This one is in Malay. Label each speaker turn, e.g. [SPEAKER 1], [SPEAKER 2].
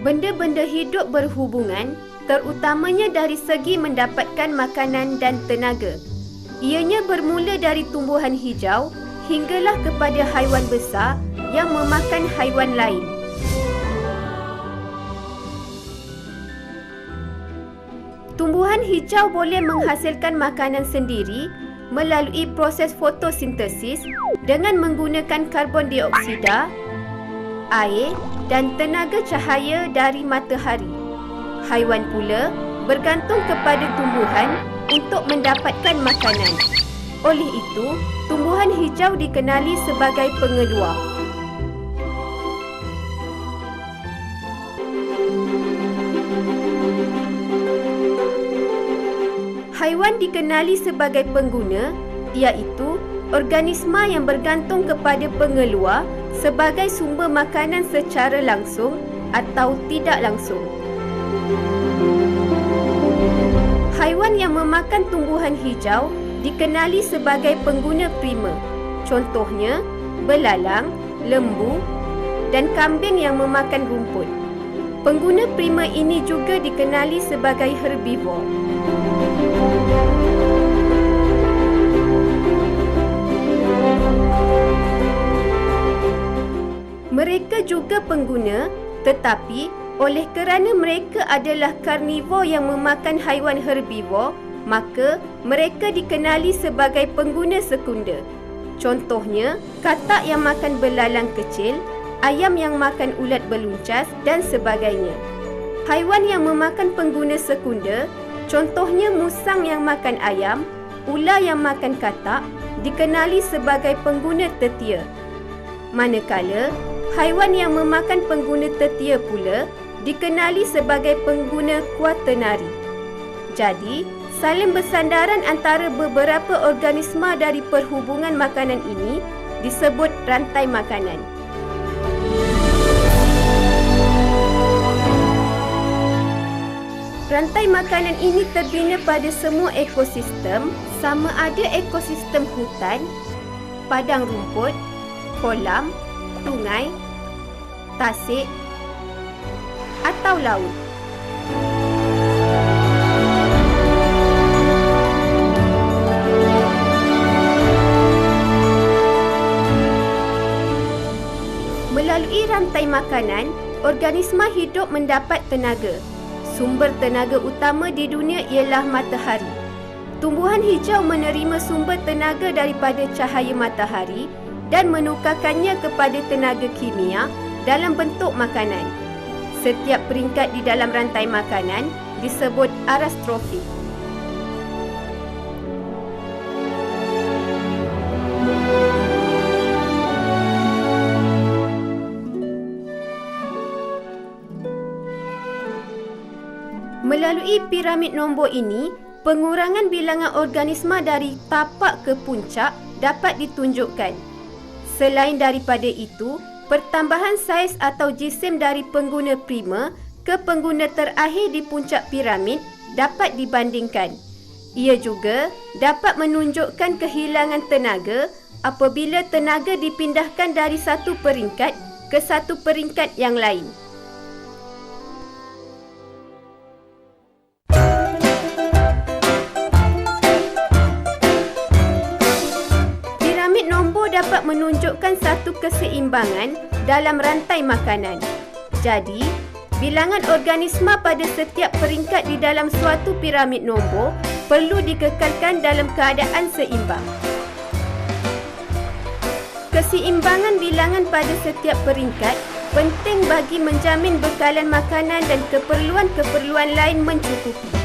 [SPEAKER 1] Benda-benda hidup berhubungan, terutamanya dari segi mendapatkan makanan dan tenaga. Ianya bermula dari tumbuhan hijau hinggalah kepada haiwan besar yang memakan haiwan lain. Tumbuhan hijau boleh menghasilkan makanan sendiri melalui proses fotosintesis dengan menggunakan karbon dioksida, air dan tenaga cahaya dari matahari. Haiwan pula bergantung kepada tumbuhan untuk mendapatkan makanan. Oleh itu, tumbuhan hijau dikenali sebagai pengeluar. Haiwan dikenali sebagai pengguna, iaitu organisma yang bergantung kepada pengeluar sebagai sumber makanan secara langsung atau tidak langsung. Haiwan yang memakan tumbuhan hijau dikenali sebagai pengguna prima. Contohnya, belalang, lembu dan kambing yang memakan rumput. Pengguna prima ini juga dikenali sebagai herbivor. Mereka juga pengguna, tetapi oleh kerana mereka adalah karnivor yang memakan haiwan herbivor, maka mereka dikenali sebagai pengguna sekunder. Contohnya, katak yang makan belalang kecil, ayam yang makan ulat beluncas dan sebagainya. Haiwan yang memakan pengguna sekunder, contohnya musang yang makan ayam, ular yang makan katak, dikenali sebagai pengguna tertia. Manakala, haiwan yang memakan pengguna tertia pula dikenali sebagai pengguna kuaternari. Jadi, saling bersandaran antara beberapa organisma dari perhubungan makanan ini disebut rantai makanan. Rantai makanan ini terbina pada semua ekosistem, sama ada ekosistem hutan, padang rumput, kolam, sungai, tasik atau laut. Melalui rantai makanan, organisma hidup mendapat tenaga. Sumber tenaga utama di dunia ialah matahari. Tumbuhan hijau menerima sumber tenaga daripada cahaya matahari dan menukarkannya kepada tenaga kimia dalam bentuk makanan. Setiap peringkat di dalam rantai makanan disebut aras trofi. Melalui piramid nombor ini, pengurangan bilangan organisma dari tapak ke puncak dapat ditunjukkan. Selain daripada itu, pertambahan saiz atau jisim dari pengguna prima ke pengguna terakhir di puncak piramid dapat dibandingkan. Ia juga dapat menunjukkan kehilangan tenaga apabila tenaga dipindahkan dari satu peringkat ke satu peringkat yang lain. Dapat menunjukkan satu keseimbangan dalam rantai makanan. Jadi, bilangan organisma pada setiap peringkat di dalam suatu piramid nombor perlu dikekalkan dalam keadaan seimbang. Keseimbangan bilangan pada setiap peringkat penting bagi menjamin bekalan makanan dan keperluan-keperluan lain mencukupi.